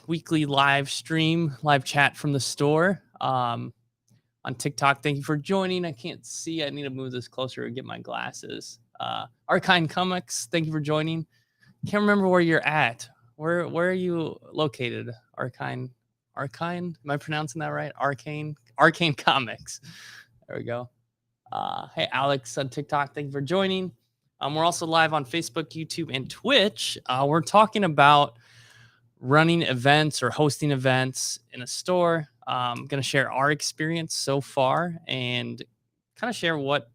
weekly live stream, live chat from the store on TikTok. Thank you for joining. I can't see. I need to move this closer to get my glasses. Arcane Comics, thank you for joining. Can't remember where you're at. Where are you located? Arcane? Am I pronouncing that right? Arcane Comics. There we go. Hey, Alex on TikTok, thank you for joining. We're also live on Facebook, YouTube, and Twitch. We're talking about running events or hosting events in a store. I'm going to share our experience so far and kind of share what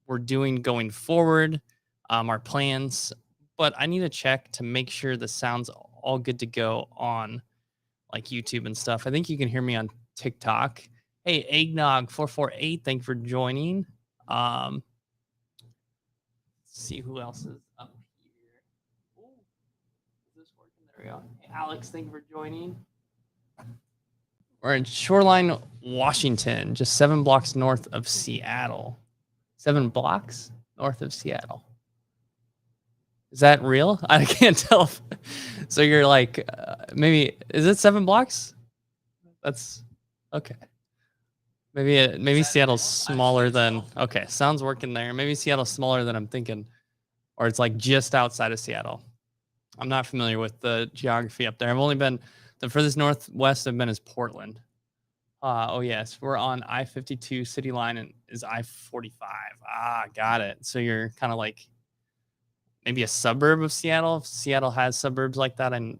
we're doing going forward, our plans. But I need to check to make sure the sound's all good to go on like YouTube and stuff. I think you can hear me on TikTok. Hey, Eggnog448, thank you for joining. Let's see who else is up here. Ooh, is this working? There we go. Hey, Alex, thank you for joining. We're in Shoreline, Washington, just 7 blocks north of Seattle. 7 blocks north of Seattle. Is that real? I can't tell. So you're like, maybe, is it 7 blocks? That's okay. Maybe Seattle's smaller than, okay, sounds working there. Maybe Seattle's smaller than I'm thinking, or it's like just outside of Seattle. I'm not familiar with the geography up there. I've only been, the furthest northwest I've been is Portland. Oh yes, we're on I-52 city line and is I-45. Got it. So you're kind of like maybe a suburb of Seattle. If Seattle has suburbs like that, and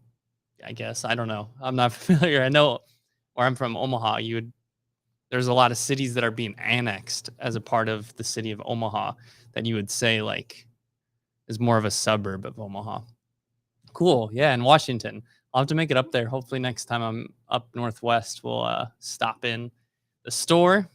I guess I don't know. I'm not familiar. I know where I'm from, Omaha. There's a lot of cities that are being annexed as a part of the city of Omaha that you would say like is more of a suburb of Omaha. Cool. Yeah, in Washington. I'll have to make it up there. Hopefully next time I'm up northwest, we'll stop in the store.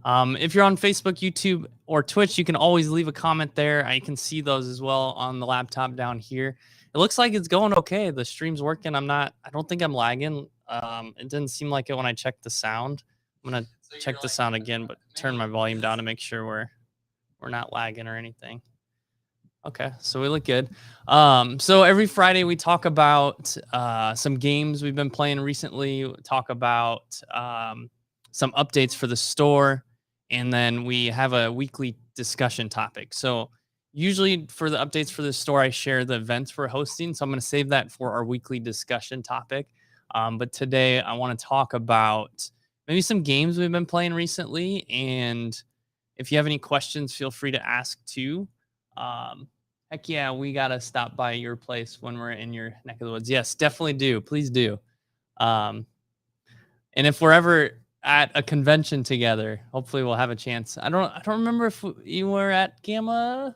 If you're on Facebook, YouTube, or Twitch, you can always leave a comment there. I can see those as well on the laptop down here. It looks like it's going okay. The stream's working. I don't think I'm lagging. It didn't seem like it when I checked the sound. I'm gonna check the sound again, but turn my volume down to make sure we're not lagging or anything. Okay, so we look good. So every Friday we talk about some games we've been playing recently. We talk about some updates for the store, and then we have a weekly discussion topic. So usually for the updates for the store, I share the events we're hosting. So I'm going to save that for our weekly discussion topic. But today I want to talk about maybe some games we've been playing recently. And if you have any questions, feel free to ask too. Heck yeah, we got to stop by your place when we're in your neck of the woods. Yes, definitely do. Please do. And if we're ever at a convention together, hopefully we'll have a chance. I don't remember if you were at Gamma.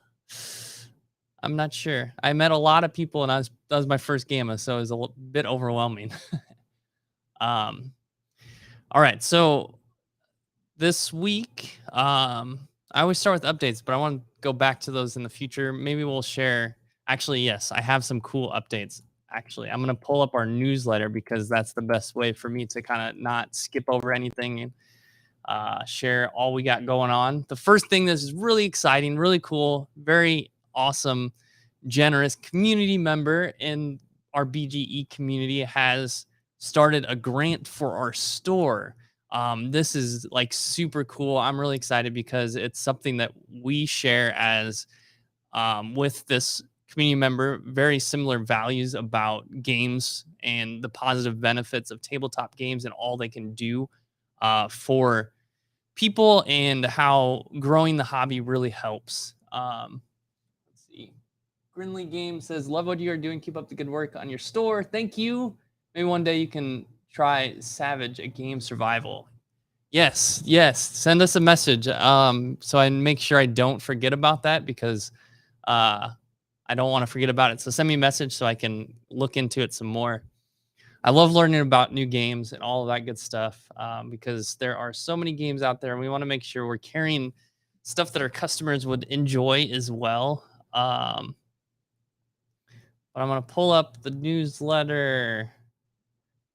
I'm not sure. I met a lot of people, and that was my first Gamma, so it was a bit overwhelming. All right, so this week, I always start with updates, but I want to go back to those in the future. Maybe we'll share. Actually, yes, I have some cool updates. Actually, I'm going to pull up our newsletter because that's the best way for me to kind of not skip over anything and share all we got going on. The first thing that is really exciting, really cool, very awesome, generous community member in our BGE community has started a grant for our store. This is like super cool. I'm really excited because it's something that we share as with this community member, very similar values about games and the positive benefits of tabletop games and all they can do for people and how growing the hobby really helps. Let's see. Grinley Game says, love what you are doing. Keep up the good work on your store. Thank you. Maybe one day you can try Savage, a game survival. Yes. Send us a message so I make sure I don't forget about that because I don't want to forget about it. So send me a message so I can look into it some more. I love learning about new games and all of that good stuff because there are so many games out there and we want to make sure we're carrying stuff that our customers would enjoy as well. But I'm going to pull up the newsletter,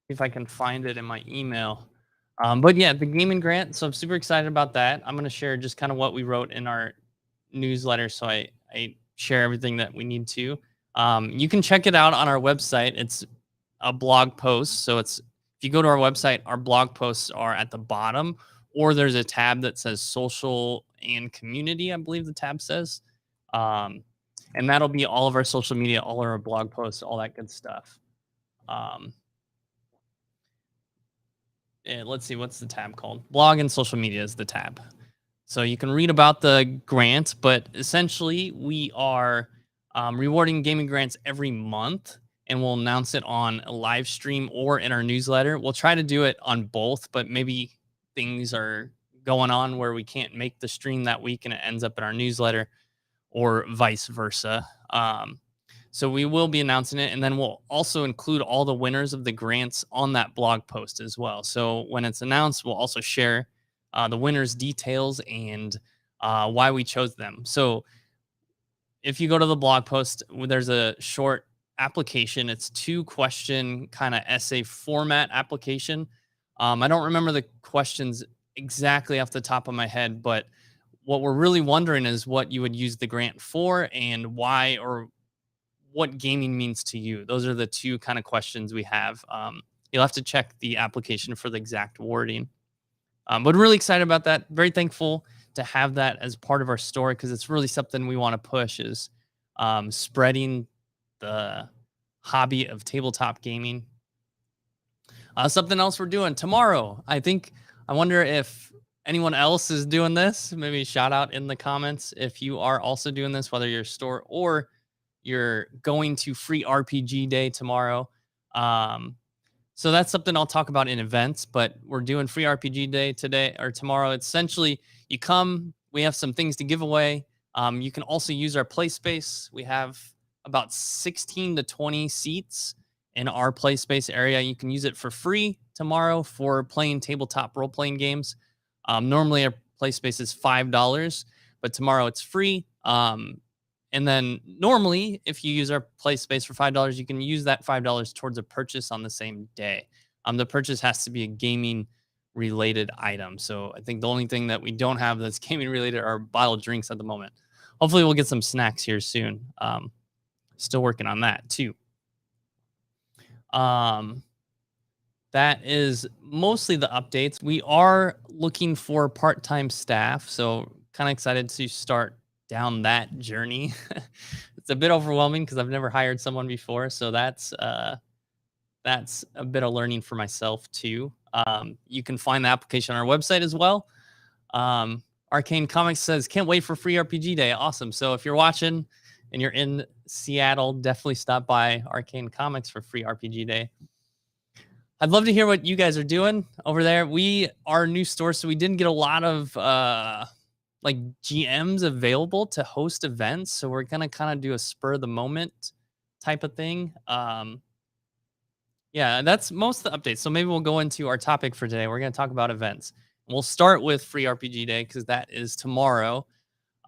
see if I can find it in my email. But yeah, the gaming grant. So I'm super excited about that. I'm going to share just kind of what we wrote in our newsletter. So I share everything that we need to. You can check it out on our website. It's a blog post. So it's, if you go to our website, our blog posts are at the bottom, or there's a tab that says social and community, I believe the tab says. Um, and that'll be all of our social media, all of our blog posts, all that good stuff. And let's see, what's the tab called? Blog and social media is the tab. So you can read about the grant, but essentially we are rewarding gaming grants every month, and we'll announce it on a live stream or in our newsletter. We'll try to do it on both, but maybe things are going on where we can't make the stream that week and it ends up in our newsletter, or vice versa. So we will be announcing it, and then we'll also include all the winners of the grants on that blog post as well. So when it's announced, we'll also share the winners' details and why we chose them. So if you go to the blog post, there's a short application. It's 2-question kind of essay format application. I don't remember the questions exactly off the top of my head, but what we're really wondering is what you would use the grant for and why, or what gaming means to you. Those are the 2 kind of questions we have. You'll have to check the application for the exact wording. But really excited about that. Very thankful to have that as part of our story, because it's really something we want to push, is spreading the hobby of tabletop gaming. Something else we're doing tomorrow. I wonder if anyone else is doing this. Maybe shout out in the comments if you are also doing this, whether you're a store or you're going to Free RPG Day tomorrow. So that's something I'll talk about in events, but we're doing Free RPG Day today or tomorrow. It's essentially, you come, we have some things to give away. You can also use our play space. We have about 16 to 20 seats in our play space area. You can use it for free tomorrow for playing tabletop role-playing games. Normally our play space is $5, but tomorrow it's free. And then normally, if you use our play space for $5, you can use that $5 towards a purchase on the same day. The purchase has to be a gaming related item. So I think the only thing that we don't have that's gaming related are bottled drinks at the moment. Hopefully we'll get some snacks here soon. Still working on that too. That is mostly the updates. We are looking for part-time staff, so kind of excited to start down that journey. It's a bit overwhelming because I've never hired someone before, so that's a bit of learning for myself too. You can find the application on our website as well. Arcane Comics says, can't wait for Free RPG Day. Awesome. So if you're watching and you're in Seattle, definitely stop by Arcane Comics for Free RPG Day. I'd love to hear what you guys are doing over there. We are a new store, so we didn't get a lot of like GMs available to host events. So we're going to kind of do a spur of the moment type of thing. Yeah, that's most of the updates. So maybe we'll go into our topic for today. We're going to talk about events. We'll start with Free RPG Day because that is tomorrow.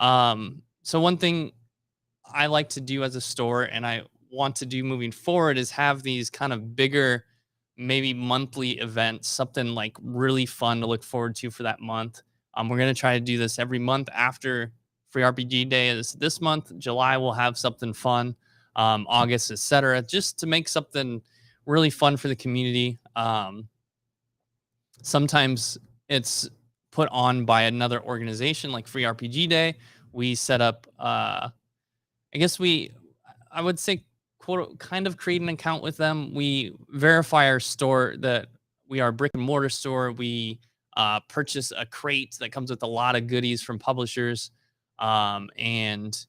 So one thing I like to do as a store, and I want to do moving forward, is have these kind of bigger, maybe monthly events, something like really fun to look forward to for that month. We're going to try to do this every month after Free RPG Day is this month. July, we'll have something fun, August, etc., just to make something really fun for the community. Sometimes it's put on by another organization like Free RPG Day. We set up, I would say, quote, kind of create an account with them. We verify our store that we are a brick and mortar store. We purchase a crate that comes with a lot of goodies from publishers, and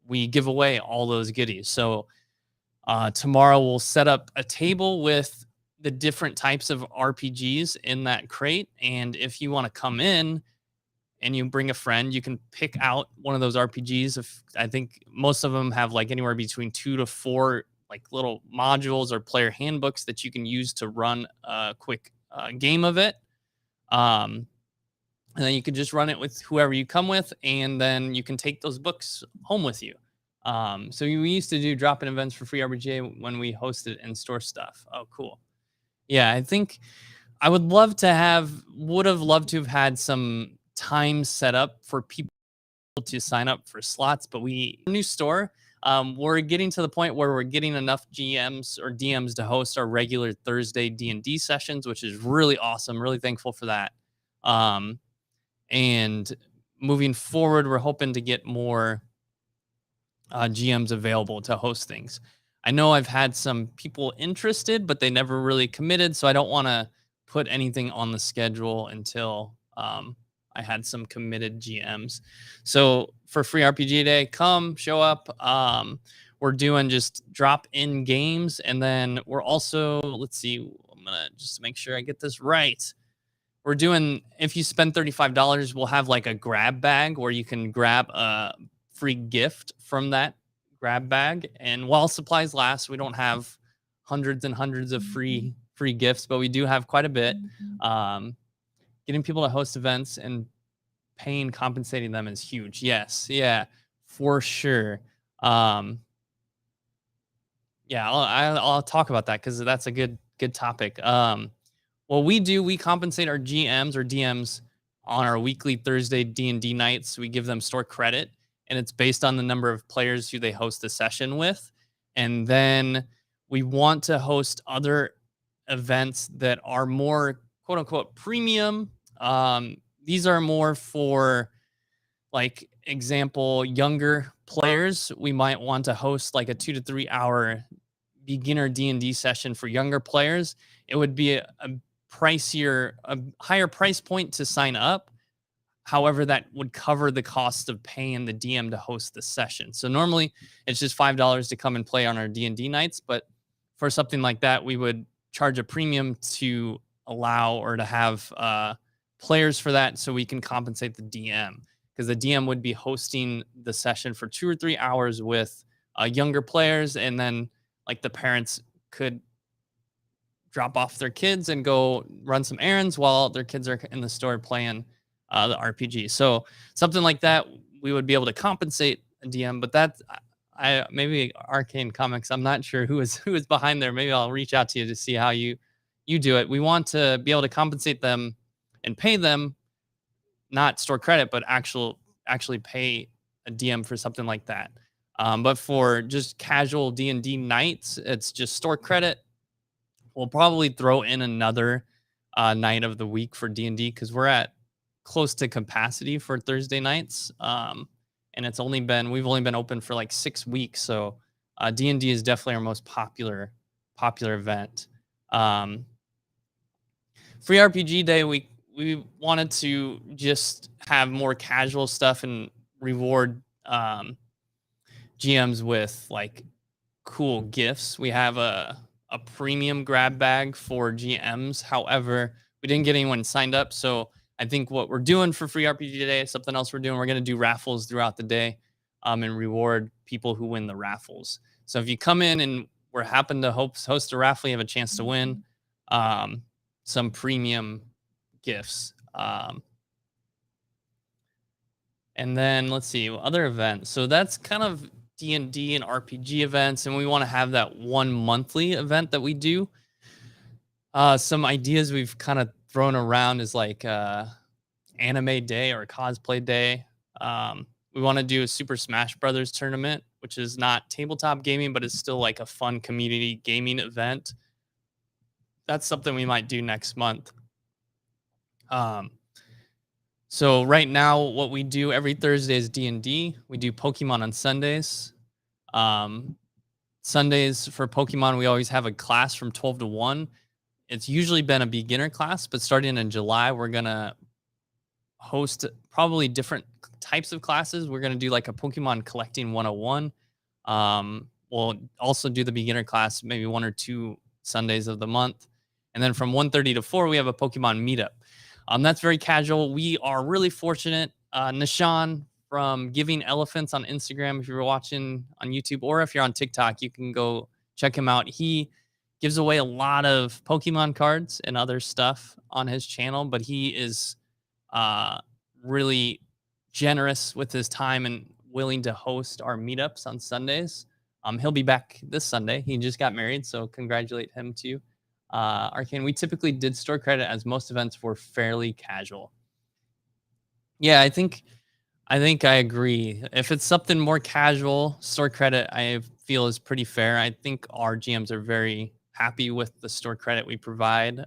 we give away all those goodies. So tomorrow we'll set up a table with the different types of RPGs in that crate. And if you want to come in and you bring a friend, you can pick out one of those RPGs. I think most of them have like anywhere between 2 to 4 like little modules or player handbooks that you can use to run a quick game of it. And then you can just run it with whoever you come with, and then you can take those books home with you. So we used to do drop-in events for Free RPG when we hosted in-store stuff. Oh, cool. Yeah, I think I would have loved to have had some time set up for people to sign up for slots, but new store. We're getting to the point where we're getting enough GMs or DMs to host our regular Thursday D&D sessions, which is really awesome. Really thankful for that. And moving forward, we're hoping to get more GMs available to host things. I know I've had some people interested, but they never really committed. So I don't want to put anything on the schedule until I had some committed GMs. So for Free RPG Day, come show up. We're doing just drop in games. And then we're also, let's see, I'm going to just make sure I get this right. We're doing, if you spend $35, we'll have like a grab bag where you can grab a free gift from that grab bag. And while supplies last, we don't have hundreds and hundreds of free gifts, but we do have quite a bit. Getting people to host events and compensating them is huge. Yes, yeah, for sure. Yeah, I'll talk about that because that's a good topic. What we compensate our GMs or DMs on our weekly Thursday D&D nights. We give them store credit, and it's based on the number of players who they host the session with. And then we want to host other events that are more quote unquote premium. These are more for, like, example, younger players. We might want to host like a 2 to 3 hour beginner D&D session for younger players. It would be a higher price point to sign up. However, that would cover the cost of paying the DM to host the session. So normally it's just $5 to come and play on our D&D nights. But for something like that, we would charge a premium to allow or to have players for that, so we can compensate the DM, because the DM would be hosting the session for 2 or 3 hours with younger players. And then like the parents could drop off their kids and go run some errands while their kids are in the store playing the RPG. So something like that, we would be able to compensate a DM. But that, maybe Arcane Comics, I'm not sure who is behind there. Maybe I'll reach out to you to see how you do it. We want to be able to compensate them and pay them, not store credit, but actually pay a DM for something like that. But for just casual D&D nights, it's just store credit. We'll probably throw in another night of the week for D&D, because we're at close to capacity for Thursday nights. And we've only been open for like 6 weeks. So D&D is definitely our most popular event. Free RPG Day, we wanted to just have more casual stuff and reward GMs with like cool gifts. We have a premium grab bag for GMs. However, we didn't get anyone signed up. So I think what we're doing for Free RPG Today is something else we're doing. We're going to do raffles throughout the day and reward people who win the raffles. So if you come in and we're happen to host a raffle, you have a chance to win some premium gifts. And then let's see, other events. So that's kind of D&D and RPG events, and we want to have that one monthly event that we do. Some ideas we've kind of thrown around is like anime day or cosplay day. We want to do a Super Smash Brothers tournament, which is not tabletop gaming, but it's still like a fun community gaming event. That's something we might do next month. So right now, what we do every Thursday is D&D. We do Pokemon on Sundays. Sundays for Pokemon, we always have a class from 12 to 1. It's usually been a beginner class, but starting in July, we're going to host probably different types of classes. We're going to do like a Pokemon collecting 101. We'll also do the beginner class maybe 1 or 2 Sundays of the month. And then from 1:30 to 4, we have a Pokemon meetup. That's very casual. We are really fortunate. Nishan from Giving Elephants on Instagram, if you're watching on YouTube, or if you're on TikTok, you can go check him out. He gives away a lot of Pokemon cards and other stuff on his channel, but he is really generous with his time and willing to host our meetups on Sundays. He'll be back this Sunday. He just got married, so congratulate him too. Arcane, we typically did store credit, as most events were fairly casual. Yeah, I think I think I agree. If it's something more casual, store credit I feel is pretty fair. I think our GMs are very happy with the store credit we provide.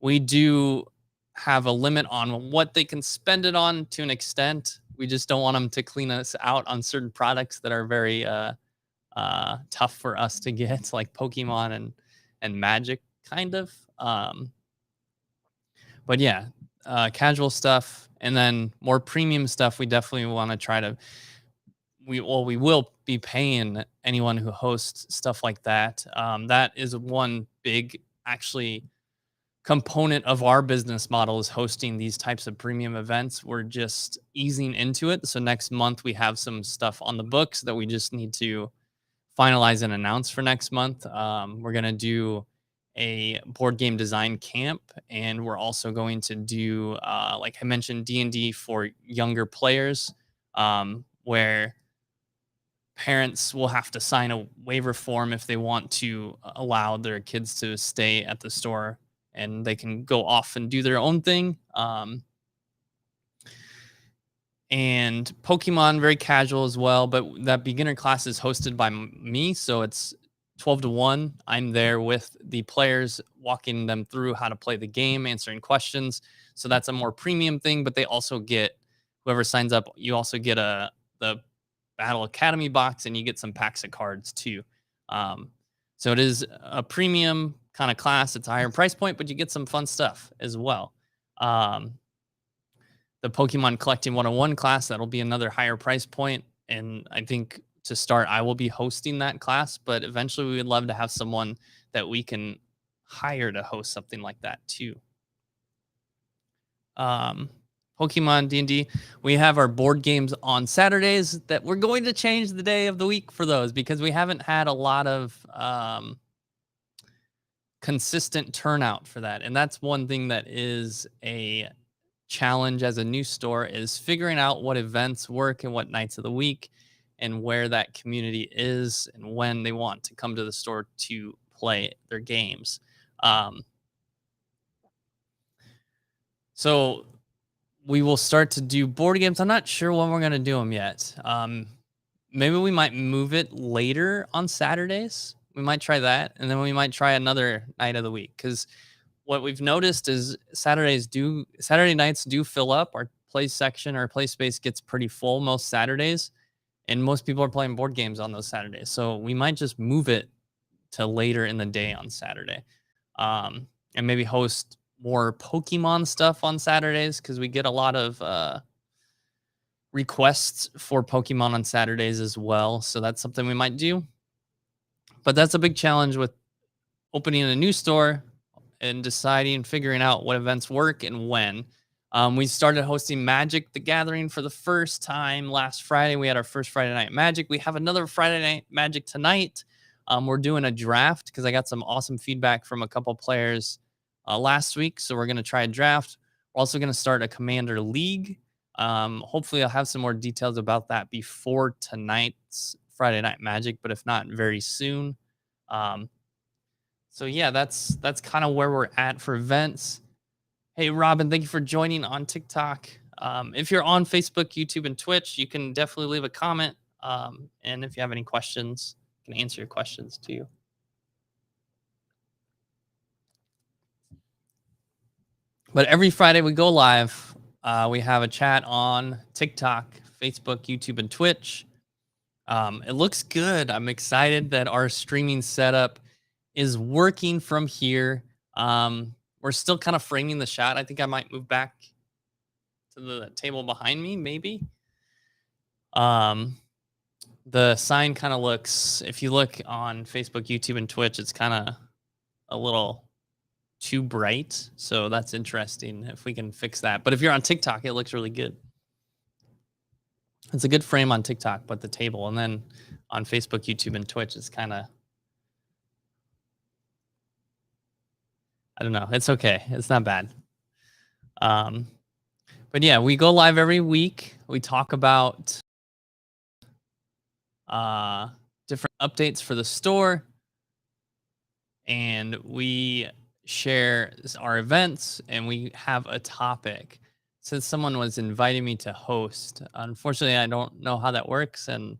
We do have a limit on what they can spend it on to an extent. We just don't want them to clean us out on certain products that are very tough for us to get, like Pokemon and Magic, kind of. But yeah, casual stuff, and then more premium stuff. We definitely want to try to. We will be paying anyone who hosts stuff like that. That is one big actually component of our business model, is hosting these types of premium events. We're just easing into it. So next month we have some stuff on the books that we just need to finalize and announce for next month. We're gonna do a board game design camp, and we're also going to do, like I mentioned, D&D for younger players, where parents will have to sign a waiver form if they want to allow their kids to stay at the store, and they can go off and do their own thing. And Pokemon, very casual as well. But that beginner class is hosted by me, so it's 12 to 1. I'm there with the players, walking them through how to play the game, answering questions. So that's a more premium thing. But they also get, whoever signs up, you also get the Battle Academy box, and you get some packs of cards too. So it is a premium kind of class. It's a higher price point, but you get some fun stuff as well. The Pokemon Collecting 101 class, that'll be another higher price point. And I think to start, I will be hosting that class, but eventually we would love to have someone that we can hire to host something like that too. Pokemon D&D, we have our board games on Saturdays that we're going to change the day of the week for those, because we haven't had a lot of consistent turnout for that. And that's one thing that is a challenge as a new store, is figuring out what events work and what nights of the week, and where that community is and when they want to come to the store to play their games. So we will start to do board games. I'm not sure when we're going to do them yet. Maybe we might move it later on Saturdays. We might try that, and then we might try another night of the week, because what we've noticed is Saturday nights do fill up. Our play section, our play space gets pretty full most Saturdays, and most people are playing board games on those Saturdays. So we might just move it to later in the day on Saturday, and maybe host more Pokemon stuff on Saturdays, because we get a lot of requests for Pokemon on Saturdays as well. So that's something we might do. But that's a big challenge with opening a new store and figuring out what events work and when. We started hosting Magic the Gathering for the first time last Friday. We had our first Friday night Magic. We have another Friday night Magic tonight. We're doing a draft, because I got some awesome feedback from a couple players last week. So we're going to try a draft. We're also going to start a Commander League. Hopefully I'll have some more details about that before tonight's Friday night Magic, but if not, very soon. So yeah, that's kind of where we're at for events. Hey, Robin, thank you for joining on TikTok. If you're on Facebook, YouTube, and Twitch, you can definitely leave a comment. And if you have any questions, I can answer your questions too. But every Friday we go live. We have a chat on TikTok, Facebook, YouTube, and Twitch. It looks good. I'm excited that our streaming setup is working from here. We're still kind of framing the shot. I think I might move back to the table behind me, maybe. The sign kind of looks, if you look on Facebook, YouTube, and Twitch, it's kind of a little too bright. So that's interesting if we can fix that. But if you're on TikTok, it looks really good. It's a good frame on TikTok, but the table, and then on Facebook, YouTube, and Twitch, it's kind of, I don't know. It's okay. It's not bad. But yeah, we go live every week. We talk about different updates for the store, and we share our events, and we have a topic. since someone was inviting me to host. Unfortunately, I don't know how that works, and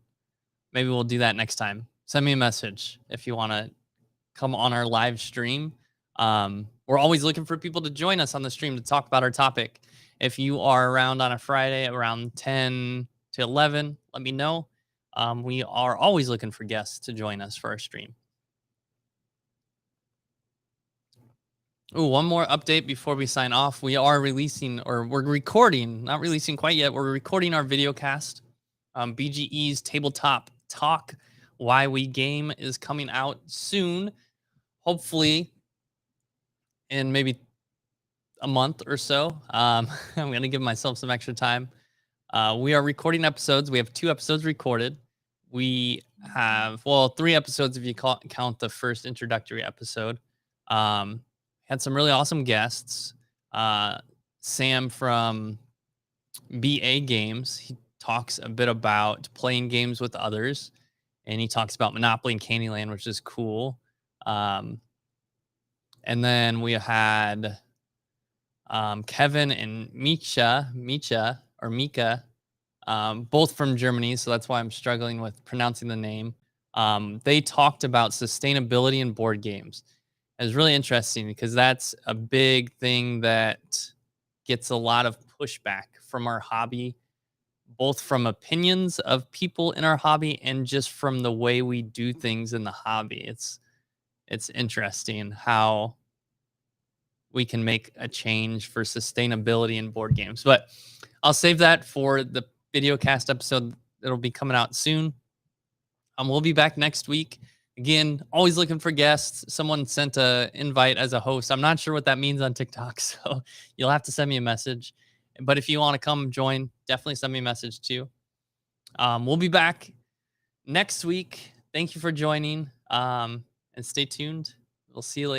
maybe we'll do that next time. Send me a message if you want to come on our live stream. We're always looking for people to join us on the stream to talk about our topic. If you are around on a Friday around 10 to 11, let me know. We are always looking for guests to join us for our stream. Oh, one more update before we sign off. We are releasing, or we're recording, not releasing quite yet. We're recording our video cast. BGE's Tabletop Talk Why We Game is coming out soon. Hopefully in maybe a month or so. I'm going to give myself some extra time. We are recording episodes. We have 2 episodes recorded. We have, well, 3 episodes if you count the first introductory episode. Had some really awesome guests. Sam from BA Games, he talks a bit about playing games with others, and he talks about Monopoly and Candyland, which is cool. And then we had Kevin and Mika, both from Germany, so that's why I'm struggling with pronouncing the name. They talked about sustainability in board games. It was really interesting because that's a big thing that gets a lot of pushback from our hobby, both from opinions of people in our hobby and just from the way we do things in the hobby. It's interesting how we can make a change for sustainability in board games. But I'll save that for the video cast episode that'll be coming out soon. We'll be back next week. Again, always looking for guests. Someone sent an invite as a host. I'm not sure what that means on TikTok, so you'll have to send me a message. But if you want to come join, definitely send me a message too. We'll be back next week. Thank you for joining, and stay tuned. We'll see you later.